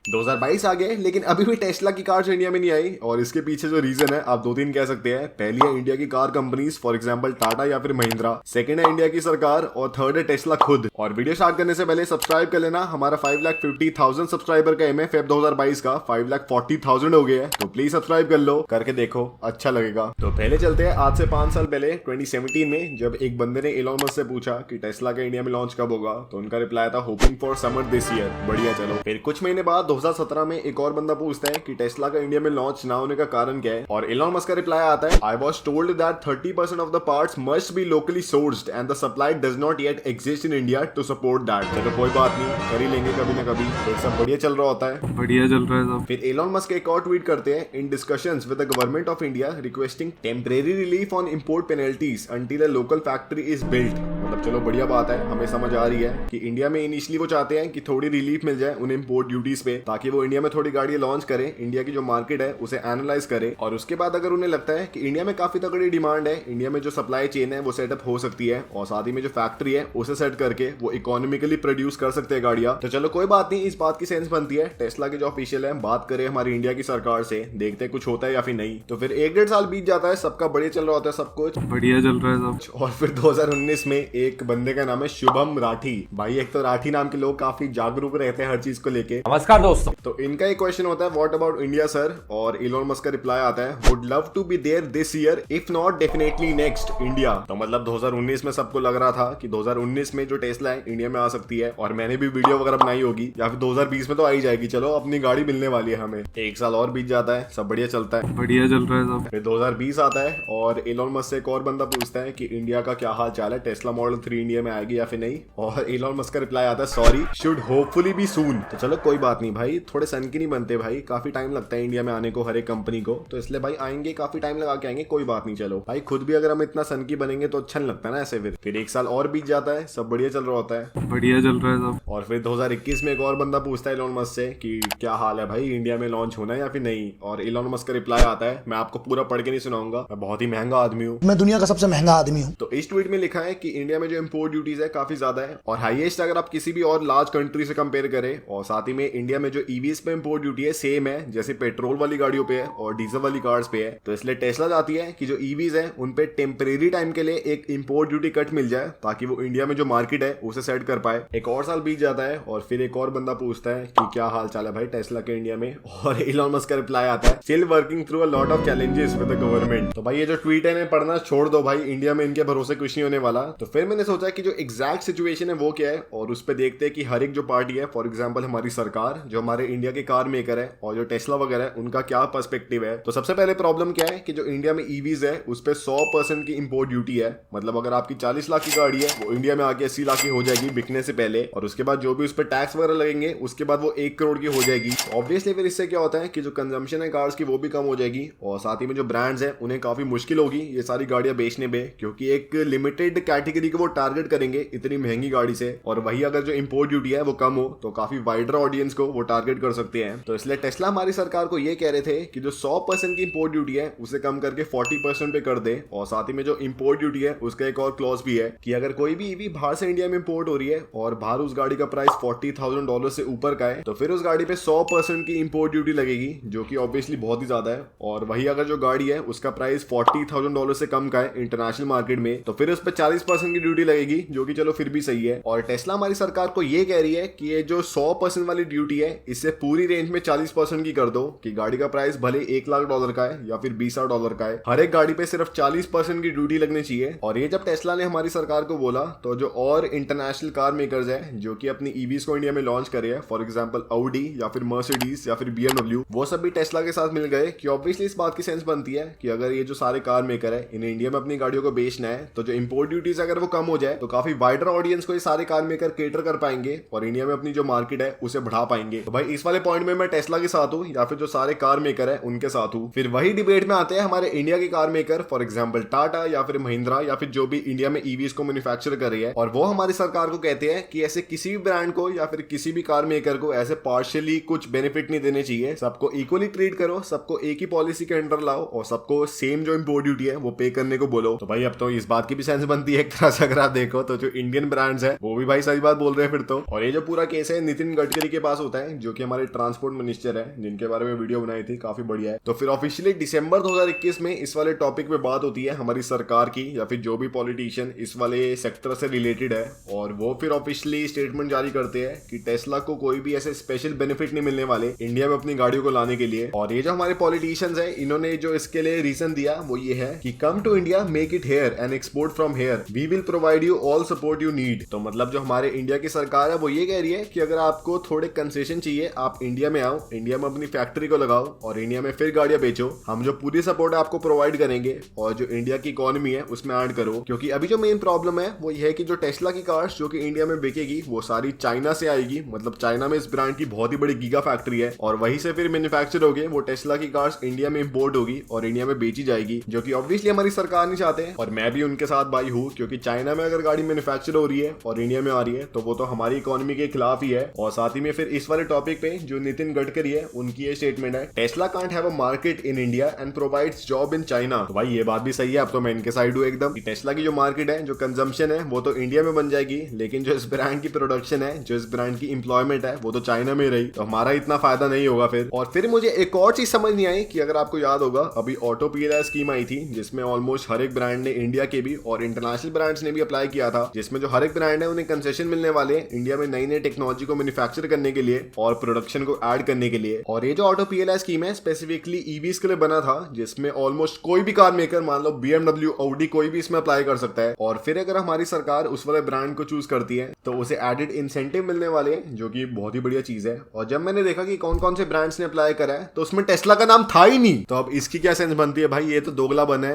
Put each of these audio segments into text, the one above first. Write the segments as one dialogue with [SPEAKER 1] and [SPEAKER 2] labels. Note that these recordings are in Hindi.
[SPEAKER 1] 2022 आ गए लेकिन अभी भी टेस्ला की कार इंडिया में नहीं आई और इसके पीछे जो रीजन है आप दो तीन कह सकते हैं। पहली है इंडिया की car companies, for example Tata या फिर महिंद्रा। सेकंड है इंडिया की सरकार और थर्ड है टेस्ला खुद। और वीडियो स्टार्ट करने से पहले सब्सक्राइब कर लेना। हमारा 5,50,000 सब्सक्राइबर का एम है फेब 2022 का 5,40,000 हो गया है, तो प्लीज सब्सक्राइब कर लो, करके देखो, अच्छा लगेगा। तो पहले चलते हैं आज से 5 साल पहले 2017 में, जब एक बंदे ने एलोन मस्क से पूछा कि टेस्ला का इंडिया में लॉन्च कब होगा, तो उनका रिप्लाई था hoping for summer this year. बढ़िया, चलो। फिर कुछ महीने बाद 2017 में एक और बंदा पूछता है कि टेस्ला का इंडिया में लॉन्च ना होने का कारण क्या है, और एलोन मस्क का रिप्लाई आता है I was told that 30% of the parts must be locally sourced and the supply does not yet exist in India to support that. चलो कोई बात नहीं, कर ही लेंगे कभी ना कभी। फिर सब बढ़िया चल रहा होता है,
[SPEAKER 2] बढ़िया चल रहा है सब।
[SPEAKER 1] फिर एलोन मस्क एक और ट्वीट करते हैं, in discussions with the government of India requesting temporary relief on import penalties until a local factory is built. मतलब चलो बढ़िया बात है, हमें समझ आ रही है कि इंडिया में इनिशियली वो चाहते हैं कि थोड़ी रिलीफ मिल जाए उन्हें इंपोर्ट ड्यूटीज पे, ताकि वो इंडिया में थोड़ी गाड़ियां लॉन्च करें, इंडिया की जो मार्केट है उसे एनालाइज करें, और उसके बाद अगर उन्हें लगता है कि इंडिया में काफी तगड़ी डिमांड है, इंडिया में जो सप्लाई चेन है वो सेटअप हो सकती है, और साथ ही में जो फैक्ट्री है उसे सेट करके वो इकोनॉमिकली प्रोड्यूस कर सकते हैं गाड़ियां, तो चलो कोई बात नहीं, इस बात की सेंस बनती है। टेस्ला के जो ऑफिशियल है बात करें हमारी इंडिया की सरकार से, देखते हैं कुछ होता है या फिर नहीं। तो फिर 1-1.5 साल बीत जाता है, सबका बढ़िया चल रहा होता है, सब कुछ
[SPEAKER 2] बढ़िया चल रहा है सब।
[SPEAKER 1] और फिर 2019 में एक बंदे का नाम है शुभम राठी। भाई एक तो राठी नाम के लोग काफी जागरूक रहते हैं हर चीज को लेके।
[SPEAKER 3] नमस्कार दोस्तों।
[SPEAKER 1] तो इनका एक क्वेश्चन होता है व्हाट अबाउट इंडिया सर, और एलोन मस्क का रिप्लाई आता है would love to be there this year if not definitely next India. तो मतलब 2019 में सबको लग रहा था कि 2019 में जो टेस्ला है इंडिया में आ सकती है, और मैंने भी वीडियो वगैरह बनाई होगी, या फिर 2020 में तो आ ही जाएगी। चलो अपनी गाड़ी मिलने वाली है हमें। 1 साल और बीत जाता है, सब बढ़िया चलता है,
[SPEAKER 2] बढ़िया चल रहा है सब।
[SPEAKER 1] फिर 2020 आता है और एलोन मस्क से एक और बंदा पूछता है कि इंडिया का क्या हाल चाल है, टेस्ला मॉडल 3 इंडिया में आएगी या फिर नहीं, और एलोन मस्क का रिप्लाई आता है सॉरी शुड होपफुली बी सून। तो चलो कोई बात नहीं भाई, थोड़े सन की नहीं बनते भाई, काफी टाइम लगता है इंडिया में आने को हर एक कंपनी को, तो इसलिए भाई आएंगे, काफी टाइम लगा के आएंगे, कोई बात नहीं। चलो भाई खुद भी अगर हम इतना सन की बनेंगे तो अच्छा नहीं लगता ना ऐसे। फिर 1 साल और बीत जाता है, सब बढ़िया चल रहा होता है,
[SPEAKER 2] बढ़िया चल रहा है सब।
[SPEAKER 1] और फिर 2021 में एक और बंदा पूछता है एलोन मस्क से कि क्या हाल है भाई, इंडिया में लॉन्च होना है या फिर नहीं, और एलोन मस्क का रिप्लाई आता है, मैं आपको पूरा पढ़ के नहीं सुनाऊंगा, मैं बहुत ही महंगा आदमी हूँ,
[SPEAKER 4] मैं दुनिया का सबसे महंगा आदमी हूँ।
[SPEAKER 1] तो इस ट्वीट में लिखा है कि इंडिया में जो इंपोर्ट ड्यूटीज है काफी ज्यादा है, और हाईएस्ट अगर आप किसी भी और लार्ज कंट्री से कंपेयर करें, और साथ ही में इंडिया में जो ईवीज पे इंपोर्ट ड्यूटी है सेम है जैसे पेट्रोल वाली गाड़ियों पे है और डीजल वाली कार्स पे है। तो इसलिए टेस्ला चाहती है कि जो ईवीज है उन पे टेम्परेरी टाइम के लिए एक इंपोर्ट ड्यूटी कट मिल जाए, ताकि वो इंडिया में जो मार्केट है उसे सेट कर पाए। एक और साल बीत जाता है और फिर एक और बंदा पूछता है कि क्या हाल चाल है भाई टेस्ला के इंडिया में, और एलोन मस्क का रिप्लाई आता है still working through a lot of challenges with the government. तो भाई ये जो ट्वीट है ना पढ़ना छोड़ दो भाई, इंडिया में इनके भरोसे कुछ नहीं होने वाला। तो फिर मैंने सोचा कि जो एग्जैक्ट सिचुएशन है वो क्या है, और उस पर देखते हैं कि हर एक जो पार्टी है, फॉर एग्जाम्पल हमारी सरकार, जो हमारे इंडिया के कार मेकर है, और जो टेस्ला वगैरह है, उनका क्या पर्सपेक्टिव है। तो सबसे पहले प्रॉब्लम क्या है कि जो इंडिया में ईवीज है उस पर 100% की इंपोर्ट ड्यूटी है। मतलब अगर आपकी 40 लाख की गाड़ी है वो इंडिया में आके 80 लाख की हो जाएगी बिकने से पहले, और उसके बाद जो भी उस पर टैक्स वगैरह लगेंगे उसके बाद वो 1 करोड़ की हो जाएगी। ऑब्वियसली फिर इससे क्या होता है कि जो कंजम्पशन है कार्स की वो भी कम हो जाएगी, और साथ ही में जो ब्रांड्स है उन्हें काफी मुश्किल होगी ये सारी गाड़ियां बेचने में, क्योंकि एक लिमिटेड कैटेगरी को वो टारगेट करेंगे इतनी महंगी गाड़ी से, और वही अगर जो इंपोर्ट ड्यूटी है वो कम हो तो काफी वाइडर ऑडियंस को वो टारगेट कर सकते हैं। तो इसलिए टेस्ला हमारी सरकार को ये कह रहे थे कि जो 100% की इंपोर्ट ड्यूटी है उसे कम करके 40% पे कर दे, और साथ ही में जो इंपोर्ट ड्यूटी है उसका एक और क्लॉज भी है कि अगर कोई भी ईवी बाहर से इंडिया में इंपोर्ट हो रही है और बाहर उस गाड़ी का प्राइस $40,000 से ऊपर का है, तो फिर उस गाड़ी पे 100% की इंपोर्ट ड्यूटी लगेगी, जो कि ऑब्वियसली बहुत ही ज्यादा है। और वही अगर जो गाड़ी है उसका प्राइस $40,000 से कम का है इंटरनेशनल मार्केट में, तो फिर उस पर 40% की ड्यूटी लगेगी, जो कि चलो फिर भी सही है। और टेस्ला हमारी सरकार को ये कह रही है कि ये जो 100% वाली ड्यूटी है इससे पूरी रेंज में 40% की कर दो, कि गाड़ी का प्राइस भले $1 लाख का है या फिर $20,000 का है, हर एक गाड़ी पे सिर्फ 40% की ड्यूटी लगनी चाहिए। और ये जब टेस्ला ने हमारी सरकार को बोला, तो जो और इंटरनेशनल कार मेकर्स है जो कि अपनी ईवीज को इंडिया में लॉन्च करे है, फॉर एग्जांपल ऑडी या फिर मर्सिडीज या फिर BMW, वो सब भी टेस्ला के साथ मिल गए, कि ऑब्वियसली इस बात की सेंस बनती है कि अगर ये जो सारे कार मेकर है इन्हें इंडिया में अपनी गाड़ियों को बेचना है, तो जो इंपोर्ट ड्यूटीज अगर वो कम हो जाए तो काफी वाइडर ऑडियंस को ये सारे कार मेकर केटर कर पाएंगे, और इंडिया में अपनी जो मार्केट है उसे बढ़ा पाएंगे। तो भाई इस वाले पॉइंट में मैं टेस्ला के साथ हूँ या फिर जो सारे कार मेकर है उनके साथ हूँ। फिर वही डिबेट में आते हैं हमारे इंडिया के car maker, for example Tata या फिर महिंद्रा या फिर जो भी इंडिया में ईवीज को मैन्युफैक्चर कर रही है, और वो हमारी सरकार को कहते हैं कि ऐसे किसी भी ब्रांड को या फिर किसी भी कार मेकर को ऐसे पार्शियली कुछ बेनिफिट नहीं देने चाहिए, सबको इक्वली ट्रीट करो, सबको एक ही पॉलिसी के अंडर लाओ, और सबको सेम जो इंपोर्ट ड्यूटी है वो पे करने को बोलो। तो भाई अब तो इस बात की भी सेंस बनती है एक तरह से, अगर अगर आप देखो तो जो इंडियन ब्रांड्स है वो भी भाई सही बात बोल रहे हैं फिर तो। और ये जो पूरा केस है नितिन गडकरी के पास होता है, जो कि हमारे ट्रांसपोर्ट मिनिस्टर है, जिनके बारे में वीडियो बनाई थी, काफी बढ़िया है। तो फिर ऑफिशियली दिसंबर 2021 में इस वाले टॉपिक पे बात होती है हमारी सरकार की या फिर जो भी पॉलिटिशियन इस वाले सेक्टर से रिलेटेड है, और वो फिर ऑफिशियली स्टेटमेंट जारी करते हैं कि टेस्ला को कोई भी ऐसे स्पेशल बेनिफिट नहीं मिलने वाले इंडिया में अपनी गाड़ियों को लाने के लिए। और ये जो हमारे पॉलिटिशियंस है इन्होंने जो इसके लिए रीजन दिया वो ये है कि come to India, make it here and export from here, we will provide you all support you need. तो मतलब जो हमारे इंडिया की सरकार है वो ये कह रही है कि अगर आपको थोड़े कंसेशन चाहिए आप इंडिया में आओ, इंडिया में अपनी फैक्ट्री को लगाओ और इंडिया में फिर गाड़ियां बेचो, हम जो पूरी सपोर्ट आपको प्रोवाइड करेंगे और जो इंडिया की इकोनॉमी है उसमें ऐड करो। क्योंकि अभी जो मेन प्रॉब्लम है वो ये है कि जो टेस्ला की कार्स जो कि इंडिया में बिकेगी वो सारी चाइना से आएगी। मतलब चाइना में इस ब्रांड की बहुत ही बड़ी गीगा फैक्ट्री है और वहीं से फिर मैन्युफैक्चर होगी वो टेस्ला की कार्स इंडिया में इंपोर्ट होगी और इंडिया में बेची जाएगी, जो कि ऑब्वियसली हमारी सरकार नहीं चाहते। और मैं भी उनके साथ भाई हूँ, क्योंकि चाइना में अगर गाड़ी मैन्युफैक्चर हो रही है और इंडिया में आ रही है तो वो तो हमारी इकोनॉमी के खिलाफ ही है। और साथ ही में फिर इस वाले टॉपिक पे जो नितिन गडकरी है उनकी ये स्टेटमेंट है, Tesla can't have a market in India and provides job in China. तो भाई ये बात भी सही है, अब तो मैं इनके साइड हूँ एकदम। टेस्ला की जो मार्केट है, जो कंजम्पशन है वो तो इंडिया में बन जाएगी, लेकिन जो इस ब्रांड की प्रोडक्शन है, जो इस ब्रांड की एम्प्लॉयमेंट है वो तो चाइना में रही, तो हमारा इतना फायदा नहीं होगा फिर। और फिर मुझे एक और चीज समझ नहीं आई कि अगर आपको याद होगा अभी ऑटो पीएलआई स्कीम आई थी जिसमें ऑलमोस्ट हर एक ब्रांड ने, इंडिया के भी और इंटरनेशनल ब्रांड्स ने भी अप्लाई किया था, जिसमें जो हर एक ब्रांड है उन्हें कंसेशन मिलने वाले इंडिया में नई नई टेक्नोलॉजी को मैन्युफैक्चर करने के लिए और प्रोडक्शन को ऐड करने के लिए। और ये जो ऑटो पीएलआई स्कीम है स्पेसिफिकली ईवीज के लिए बना था, जिसमें ऑलमोस्ट कोई भी कार मेकर, मान लो BMW, ऑडी, कोई भी इसमें अप्लाई कर सकता है। और फिर अगर हमारी सरकार उस वाले ब्रांड को चूज करती है तो उसे एडेड इंसेंटिव मिलने वाले हैं, जो कि बहुत ही बढ़िया चीज है। और जब मैंने देखा कि कौन कौन से ब्रांड्स ने अप्लाई करा है तो उसमें टेस्ला का नाम था ही नहीं, तो अब इसकी क्या सेंस बनती है भाई, ये तो दोगलापन है।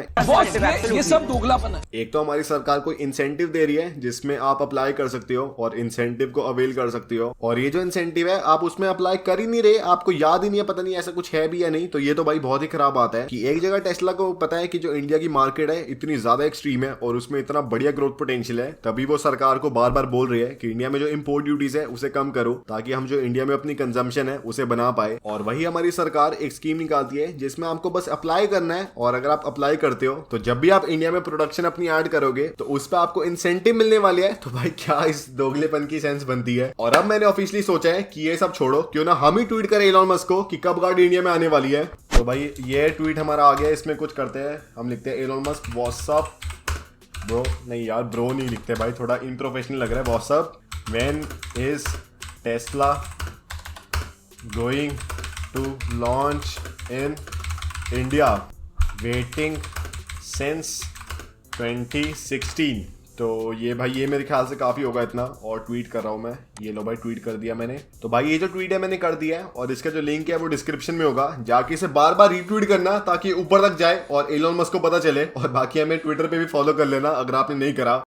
[SPEAKER 3] ये सब दोगलापन है।
[SPEAKER 1] एक तो हमारी सरकार को इंसेंटिव दे रही है जिसमें आप अप्लाई कर सकते हो और इंसेंटिव को अवेल कर सकते हो, और ये जो इंसेंटिव है आप उसमें अप्लाई कर ही नहीं रहे, आपको याद ही नहीं है, पता नहीं ऐसा कुछ है भी या नहीं। तो ये तो भाई बहुत ही खराब बात है कि एक जगह टेस्ला को पता है कि जो इंडिया की मार्केट है इतनी ज्यादा एक्सट्रीम है और उसमें इतना बढ़िया ग्रोथ पोटेंशियल है, तभी वो सरकार को बार बार बोल रही है कि इंडिया में जो इंपोर्ट ड्यूटीज है उसे कम करो ताकि हम जो इंडिया में अपनी कंजम्पशन है उसे बना पाए। और वही हमारी सरकार एक स्कीम निकालती है जिसमें आपको बस अप्लाई करना है, और अगर आप अप्लाई करते हो तो जब भी आप इंडिया में प्रोडक्शन अपनी ऐड करोगे तो उस पर आपको इंसेंटिव मिलने वाले है। तो भाई क्या इस दोगलेपन की सेंस बनती है। और अब मैंने ऑफिशियली सोचा है कि ये सब छोड़ो, क्यों ना हम ही ट्वीट करें एलोन मस्क को कि कब गाड़ी इंडिया में आने वाली है। तो भाई ये ट्वीट हमारा आ गया, इसमें कुछ करते हैं, हम लिखते हैं एलोन मस्क व्हाट्सअप ब्रो, नहीं यार ब्रो नहीं लिखते भाई, थोड़ा इनप्रोफेशनल लग रहा है। What's up, when is Tesla going to launch in India, waiting since 2016। तो ये भाई ये मेरे ख्याल से काफी होगा इतना, और ट्वीट कर रहा हूं मैं, ये लो भाई ट्वीट कर दिया मैंने। तो भाई ये जो ट्वीट है मैंने कर दिया है और इसका जो लिंक है वो डिस्क्रिप्शन में होगा, जाके इसे बार बार रीट्वीट करना ताकि ऊपर तक जाए और एलोन मस्क को पता चले। और बाकी हमें ट्विटर पे भी फॉलो कर लेना अगर आपने नहीं करा।